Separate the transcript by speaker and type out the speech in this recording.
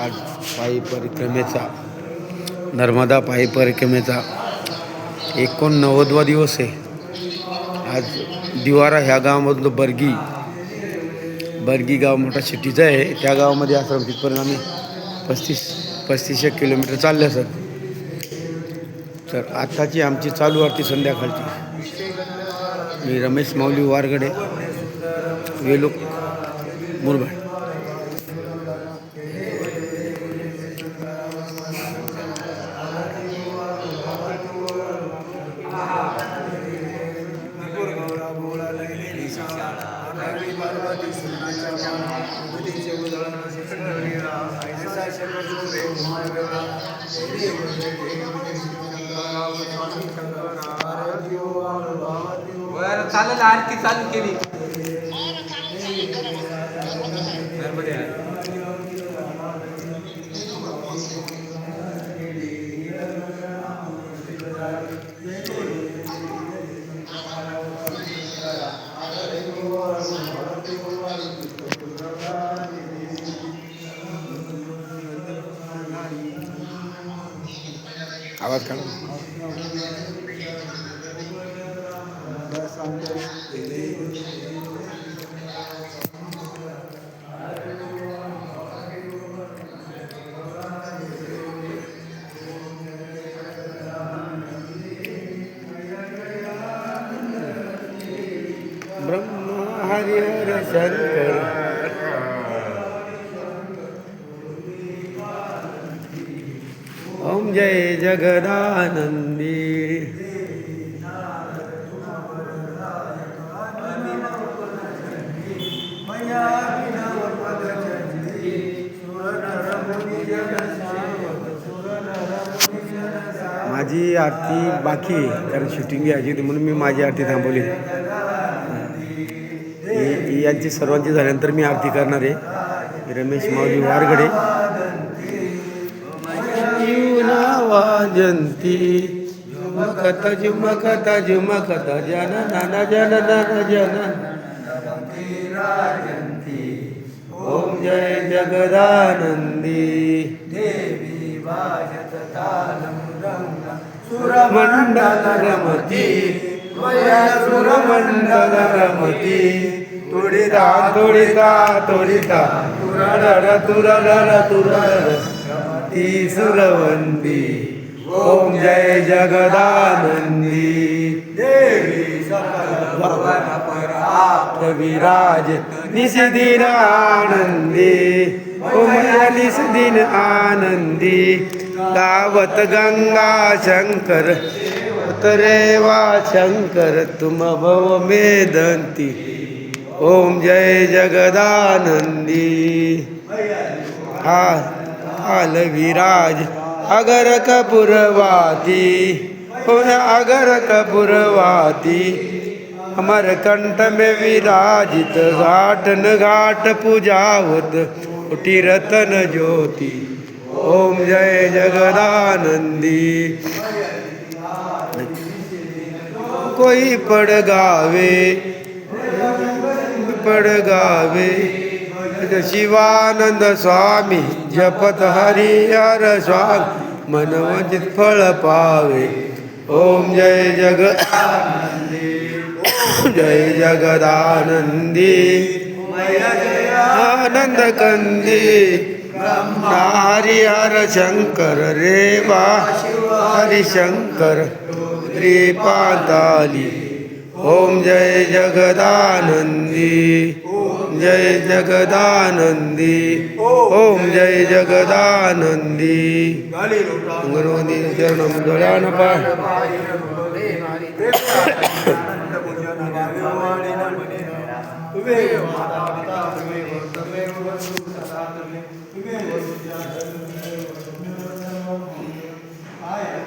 Speaker 1: आज पायी परिक्रमेचा नर्मदा पायी परिक्रमेचा 89वा दिवस आहे। आज दिवारा ह्या गावामधलं बर्गी गाव मोठा सिटीचं आहे। त्या गावामध्ये आश्रम तिथपर्यंत आम्ही 35 किलोमीटर चालले असत। तर आताची आमची चालू आरती संध्याकाळची। मी रमेश माऊली वारगडे, वेलूक मुरबाड।
Speaker 2: चालेल, आरती चालू केली।
Speaker 1: आवाज काढा। ब्रह्मा हरिहर शंकर ओम जय जगदानंदी। माझी आरती बाकी आहे, कारण शूटिंग यायची होती म्हणून मी माझी आरती थांबवली। यांची सर्वांची झाल्यानंतर मी आरती करणार आहे। रमेश माऊली वारगडे। वाजंती झुमकता झुमकता झुमकता जन नाना जन नाना जन ओम जय जगदानंदी। देवी वाजत तालमृदंग सुरमंडल रमती सुरमंडल रमती तुडिता तुडिता तुडिता तुरडर तुरडर तुरडर रमती सुरवंदी। ओम जय जगदानंदी। देवी सकल भवन परात विराज निषदिन आनंदी। ओम निषदिन आनंदी गावत गंगा शंकर उतरेवा शंकर तुम भव मेदंती। ओम जय जगदानंदी। आल विराज अगर कपूरवाती अगर कपूरवाती अमर कंठ में विराजित घाट न घाट पूजावत उठी रतन ज्योति। ओम जय जगदानंदी। कोई पड़ गावे शिवानंद स्वामी जपत हरिहर स्वामी मनवंचित फळ पावे। ओम जय जगदानंदी। जय जगदानंदी आनंद कंदी हरिहर शंकर रेवा हरिशंकर रे पाताली। ओम जय जगदानंदी। जय जगदानंदी। ओम जय जगदानंदी। गुरुवंदी चरणम धुळ्यान पाय